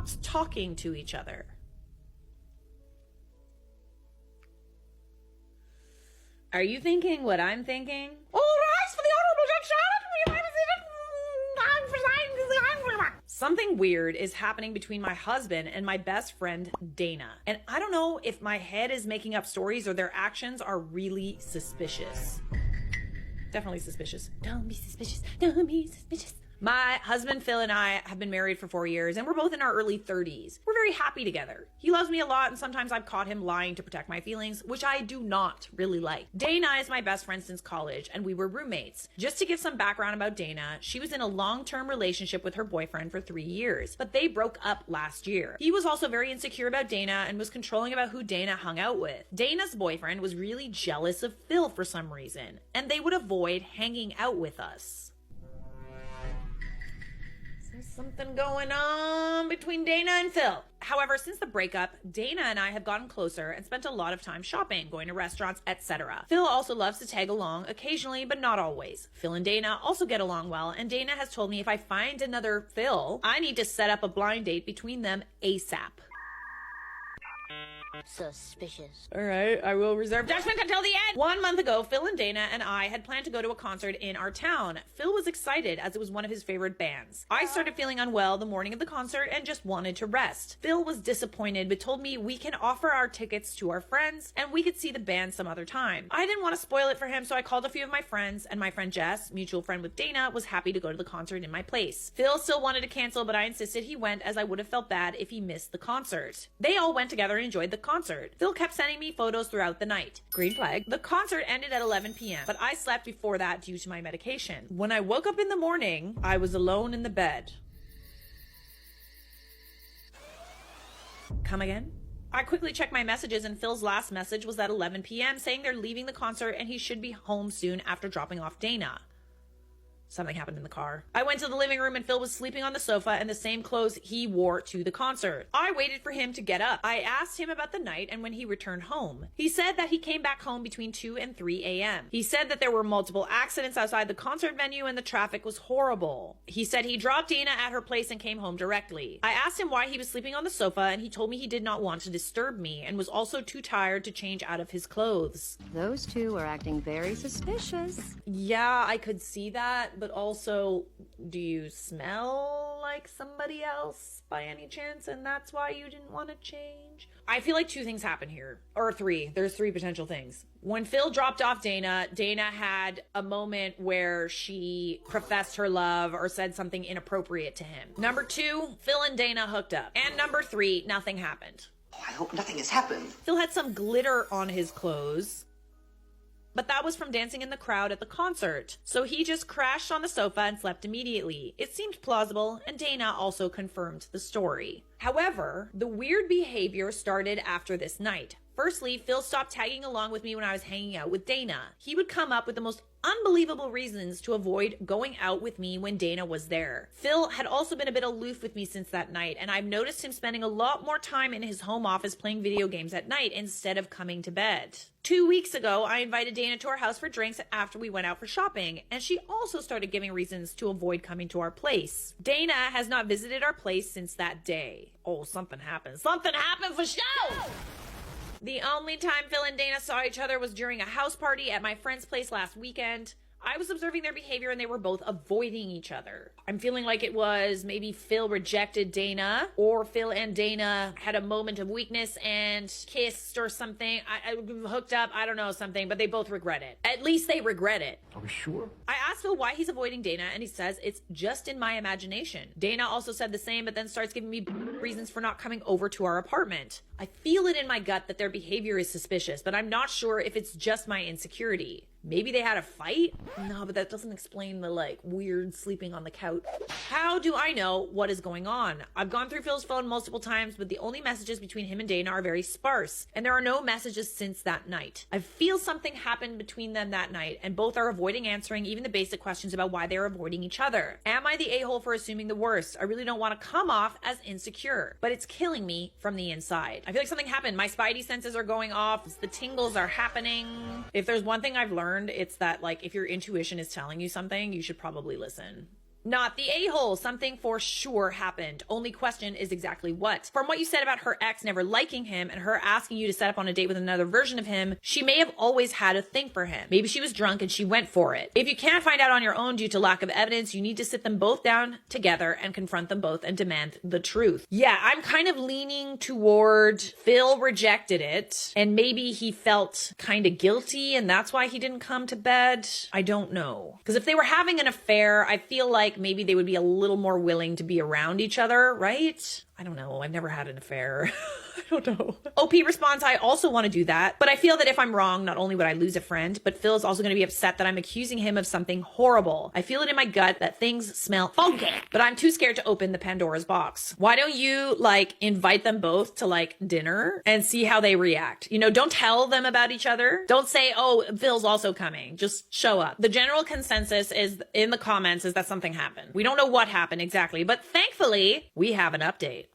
not talking to each other. Are you thinking what I'm thinking? All rise for the honorable Judge Charlotte. Something weird is happening between my husband and my best friend, Dana. And I don't know if my head is making up stories or their actions are really suspicious. Definitely suspicious. Don't be suspicious. Don't be suspicious. My husband, Phil, and I have been married for 4 years, and we're both in our early 30s. We're very happy together. He loves me a lot, and sometimes I've caught him lying to protect my feelings, which I do not really like. Dana is my best friend since college, and we were roommates. Just to give some background about Dana, she was in a long-term relationship with her boyfriend for 3 years, but they broke up last year. He was also very insecure about Dana and was controlling about who Dana hung out with. Dana's boyfriend was really jealous of Phil for some reason, and they would avoid hanging out with us. There's something going on between Dana and Phil. However, since the breakup, Dana and I have gotten closer and spent a lot of time shopping, going to restaurants, etc. Phil also loves to tag along occasionally, but not always. Phil and Dana also get along well, and Dana has told me if I find another Phil, I need to set up a blind date between them ASAP. Suspicious. All right, I will reserve judgment until the end. 1 month ago, Phil and Dana and I had planned to go to a concert in our town. Phil was excited as it was one of his favorite bands. I started feeling unwell the morning of the concert and just wanted to rest. Phil was disappointed but told me we can offer our tickets to our friends and we could see the band some other time. I didn't want to spoil it for him, so I called a few of my friends, and my friend Jess, mutual friend with Dana, was happy to go to the concert in my place. Phil still wanted to cancel, but I insisted he went as I would have felt bad if he missed the concert. They all went together and enjoyed the concert. Phil kept sending me photos throughout the night. Green flag. The concert ended at 11 p.m., but I slept before that due to my medication. When I woke up in the morning, I was alone in the bed. Come again? I quickly checked my messages, and Phil's last message was at 11 p.m. saying they're leaving the concert and he should be home soon after dropping off Dana. Something happened in the car. I went to the living room and Phil was sleeping on the sofa in the same clothes he wore to the concert. I waited for him to get up. I asked him about the night and when he returned home. He said that he came back home between 2 and 3 a.m. He said that there were multiple accidents outside the concert venue and the traffic was horrible. He said he dropped Dana at her place and came home directly. I asked him why he was sleeping on the sofa and he told me he did not want to disturb me and was also too tired to change out of his clothes. Those two are acting very suspicious. Yeah, I could see that. But also, do you smell like somebody else by any chance? And that's why you didn't want to change? I feel like 2 things happen here. Or 3. There's 3 potential things. When Phil dropped off Dana, Dana had a moment where she professed her love or said something inappropriate to him. Number 2, Phil and Dana hooked up. And number 3, nothing happened. Oh, I hope nothing has happened. Phil had some glitter on his clothes, but that was from dancing in the crowd at the concert. So he just crashed on the sofa and slept immediately. It seemed plausible, and Dana also confirmed the story. However, the weird behavior started after this night. Firstly, Phil stopped tagging along with me when I was hanging out with Dana. He would come up with the most unbelievable reasons to avoid going out with me when Dana was there. Phil had also been a bit aloof with me since that night, and I've noticed him spending a lot more time in his home office playing video games at night instead of coming to bed. 2 weeks ago, I invited Dana to our house for drinks after we went out for shopping, and she also started giving reasons to avoid coming to our place. Dana has not visited our place since that day. Oh, something happened. Something happened for sure! The only time Phil and Dana saw each other was during a house party at my friend's place last weekend. I was observing their behavior and they were both avoiding each other. I'm feeling like it was maybe Phil rejected Dana, or Phil and Dana had a moment of weakness and kissed or something. I hooked up, I don't know, something, but they both regret it. At least they regret it. Are we sure? I asked Phil why he's avoiding Dana and he says it's just in my imagination. Dana also said the same, but then starts giving me reasons for not coming over to our apartment. I feel it in my gut that their behavior is suspicious, but I'm not sure if it's just my insecurity. Maybe they had a fight? No, but that doesn't explain the weird sleeping on the couch. How do I know what is going on? I've gone through Phil's phone multiple times, but the only messages between him and Dana are very sparse, and there are no messages since that night. I feel something happened between them that night, and both are avoiding answering even the basic questions about why they're avoiding each other. Am I the a-hole for assuming the worst? I really don't want to come off as insecure, but it's killing me from the inside. I feel like something happened. My spidey senses are going off. The tingles are happening. If there's one thing I've learned, it's that if your intuition is telling you something, you should probably listen. not the a-hole. Something for sure happened. Only question is exactly what. From what you said about her ex never liking him and her asking you to set up on a date with another version of him, she may have always had a thing for him. Maybe she was drunk and she went for it. If you can't find out on your own due to lack of evidence, you need to sit them both down together and confront them both and demand the truth. Yeah, I'm kind of leaning toward Phil rejected it and maybe he felt kind of guilty and that's why he didn't come to bed. I don't know. Because if they were having an affair, I feel like maybe they would be a little more willing to be around each other, right? I don't know. I've never had an affair. I don't know. OP responds, I also want to do that, but I feel that if I'm wrong, not only would I lose a friend, but Phil is also going to be upset that I'm accusing him of something horrible. I feel it in my gut that things smell funky, but I'm too scared to open the Pandora's box. Why don't you invite them both to dinner and see how they react? You know, don't tell them about each other. Don't say, oh, Phil's also coming. Just show up. The general consensus is in the comments is that something happened. We don't know what happened exactly, but thankfully we have an update.